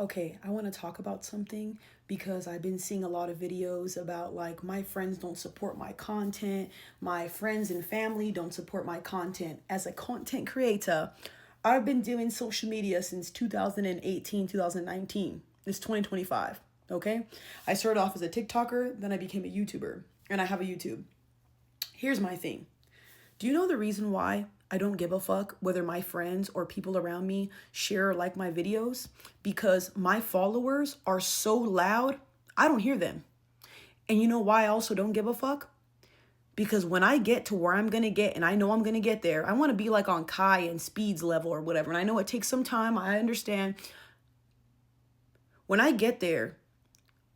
Okay, I want to talk about something because I've been seeing a lot of videos about like my friends don't support my content, my friends and family don't support my content. As a content creator, I've been doing social media since 2018, 2019. It's 2025, okay? I started off as a TikToker, then I became a YouTuber, and I have a YouTube. Here's my thing. Do you know the reason why I don't give a fuck whether my friends or people around me share or like my videos? Because my followers are so loud, I don't hear them. And you know why I also don't give a fuck? Because when I get to where I'm gonna get, and I know I'm gonna get there, I wanna be like on Kai and Speed's level or whatever. And I know it takes some time, I understand. When I get there,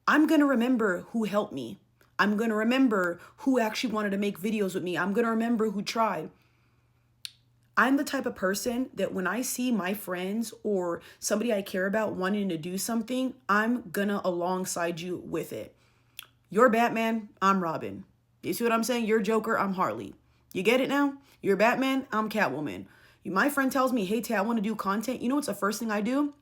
I'm gonna remember who helped me. I'm gonna remember who actually wanted to make videos with me. I'm gonna remember who tried. I'm the type of person that when I see my friends or somebody I care about wanting to do something, I'm gonna alongside you with it. You're Batman, I'm Robin. You see what I'm saying? You're Joker, I'm Harley. You get it now? You're Batman, I'm Catwoman. My friend tells me, hey, Tay, I want to do content. You know what's the first thing I do?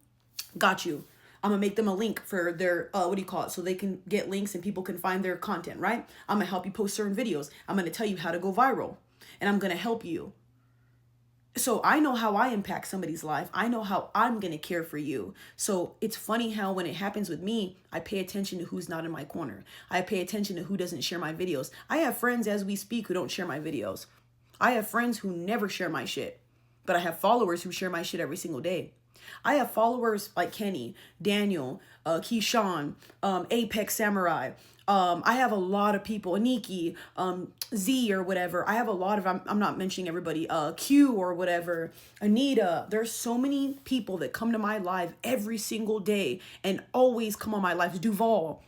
Got you. I'm gonna make them a link for their what do you call it, so they can get links and people can find their content, right? I'm gonna help you post certain videos. I'm gonna tell you how to go viral, and I'm gonna help you. So I know how I impact somebody's life. I know how I'm going to care for you. So it's funny how when it happens with me, I pay attention to who's not in my corner. I pay attention to who doesn't share my videos. I have friends as we speak who don't share my videos. I have friends who never share my shit, but I have followers who share my shit every single day. I have followers like Kenny, Daniel, Keyshawn, Apex Samurai. I have a lot of people, Aniki, Z or whatever. I have a lot of, I'm not mentioning everybody, Q or whatever, Anita. There's so many people that come to my live every single day and always come on my lives. Duval.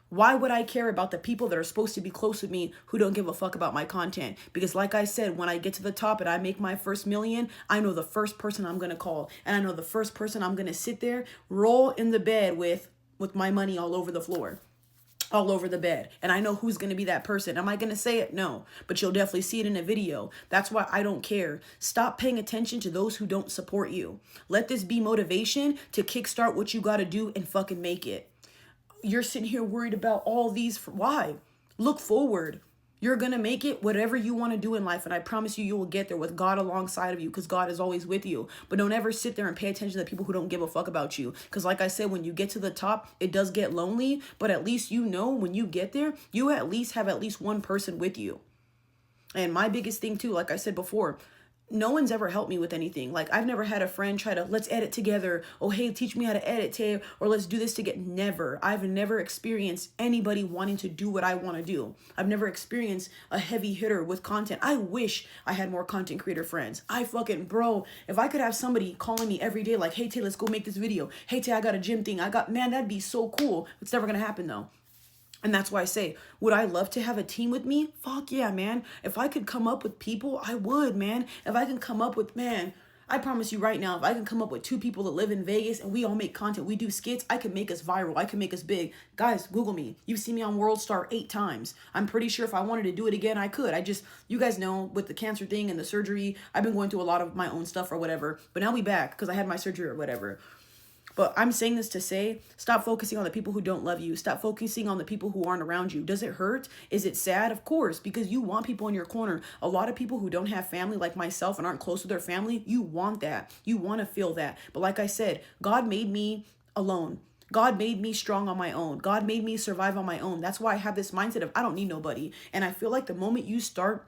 Why would I care about the people that are supposed to be close with me who don't give a fuck about my content? Because like I said, when I get to the top and I make my first million, I know the first person I'm going to call. And I know the first person I'm going to sit there, roll in the bed with my money all over the floor, all over the bed. And I know who's going to be that person. Am I going to say it? No. But you'll definitely see it in a video. That's why I don't care. Stop paying attention to those who don't support you. Let this be motivation to kickstart what you got to do and fucking make it. You're sitting here worried about all these. Why? Look forward. You're going to make it whatever you want to do in life. And I promise you, you will get there with God alongside of you because God is always with you. But don't ever sit there and pay attention to the people who don't give a fuck about you. Because like I said, when you get to the top, it does get lonely. But at least you know when you get there, you at least have at least one person with you. And my biggest thing too, like I said before, no one's ever helped me with anything. Like I've never had a friend try to, let's edit together. Oh, hey, teach me how to edit, Tay, or let's do this together. Never. I've never experienced anybody wanting to do what I want to do. I've never experienced a heavy hitter with content. I wish I had more content creator friends. Bro, if I could have somebody calling me every day like, hey, Tay, let's go make this video. Hey, Tay, I got a gym thing. Man, that'd be so cool. It's never going to happen though. And that's why I say, would I love to have a team with me? Fuck yeah, man. If I could come up with people, I would, man. If I can come up with, man, I promise you right now, if I can come up with 2 people that live in Vegas and we all make content, we do skits, I can make us viral. I can make us big. Guys, Google me. You've seen me on World Star 8 times. I'm pretty sure if I wanted to do it again, I could. You guys know with the cancer thing and the surgery, I've been going through a lot of my own stuff or whatever. But now we back because I had my surgery or whatever. But I'm saying this to say, stop focusing on the people who don't love you. Stop focusing on the people who aren't around you. Does it hurt? Is it sad? Of course, because you want people in your corner. A lot of people who don't have family like myself and aren't close to their family, you want that. You want to feel that. But like I said, God made me alone. God made me strong on my own. God made me survive on my own. That's why I have this mindset of I don't need nobody. And I feel like the moment you start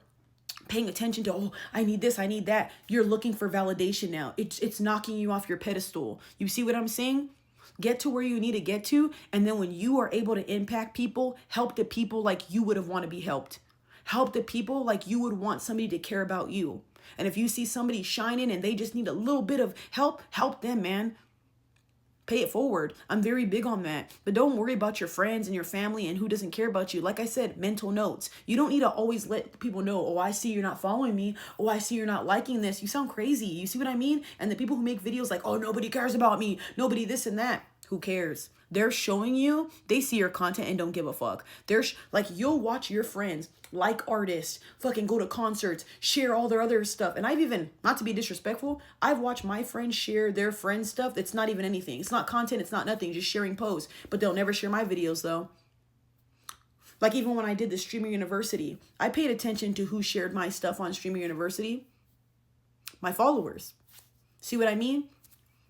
paying attention to, oh, I need this, I need that, you're looking for validation now. It's knocking you off your pedestal. You see what I'm saying? Get to where you need to get to, and then when you are able to impact people, help the people like you would have want to be helped. Help the people like you would want somebody to care about you. And if you see somebody shining and they just need a little bit of help, help them, man. Pay it forward. I'm very big on that. But don't worry about your friends and your family and who doesn't care about you. Like I said, mental notes. You don't need to always let people know, oh, I see you're not following me. Oh, I see you're not liking this. You sound crazy. You see what I mean? And the people who make videos like, oh, nobody cares about me. Nobody this and that. Who cares? They're showing you, they see your content and don't give a fuck. They're like, you'll watch your friends, like artists, fucking go to concerts, share all their other stuff. And I've even, not to be disrespectful, I've watched my friends share their friends' stuff that's not even anything. It's not content, it's not nothing, just sharing posts. But they'll never share my videos though. Like even when I did the Streamer University, I paid attention to who shared my stuff on Streamer University. My followers. See what I mean?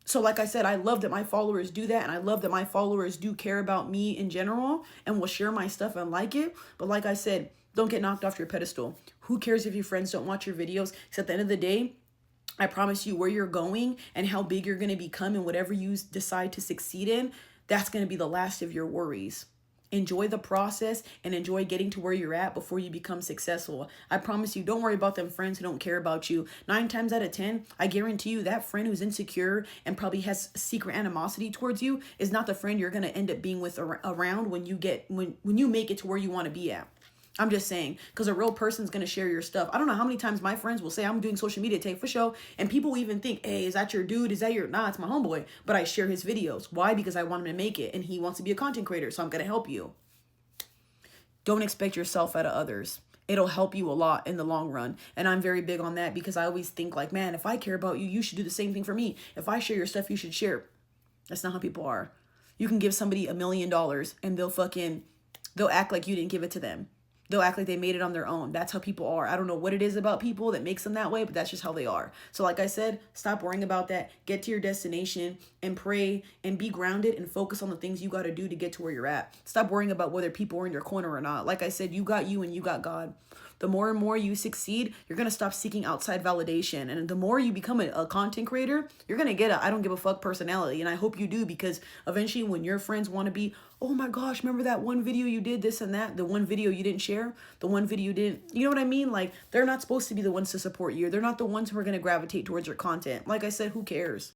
So like I said, I love that my followers do that. And I love that my followers do care about me in general and will share my stuff and like it. But like I said, don't get knocked off your pedestal. Who cares if your friends don't watch your videos? Because at the end of the day, I promise you where you're going and how big you're going to become and whatever you decide to succeed in, that's going to be the last of your worries. Enjoy the process and enjoy getting to where you're at before you become successful. I promise you, don't worry about them friends who don't care about you. 9 times out of 10, I guarantee you that friend who's insecure and probably has secret animosity towards you is not the friend you're going to end up being with around when you make it to where you want to be at. I'm just saying, because a real person's going to share your stuff. I don't know how many times my friends will say, I'm doing social media tape for show. And people will even think, hey, is that your dude? Is that your, nah, it's my homeboy. But I share his videos. Why? Because I want him to make it. And he wants to be a content creator. So I'm going to help you. Don't expect yourself out of others. It'll help you a lot in the long run. And I'm very big on that because I always think like, man, if I care about you, you should do the same thing for me. If I share your stuff, you should share. That's not how people are. You can give somebody $1 million and they'll act like you didn't give it to them. They'll act like they made it on their own. That's how people are. I don't know what it is about people that makes them that way, but that's just how they are. So like I said, stop worrying about that. Get to your destination and pray and be grounded and focus on the things you got to do to get to where you're at. Stop worrying about whether people are in your corner or not. Like I said, you got you and you got God. The more and more you succeed, you're going to stop seeking outside validation. And the more you become a content creator, you're going to get a I don't give a fuck personality. And I hope you do, because eventually when your friends want to be, oh my gosh, remember that one video you did this and that, the one video you didn't share, the one video you didn't, you know what I mean? Like, they're not supposed to be the ones to support you. They're not the ones who are going to gravitate towards your content. Like I said, who cares?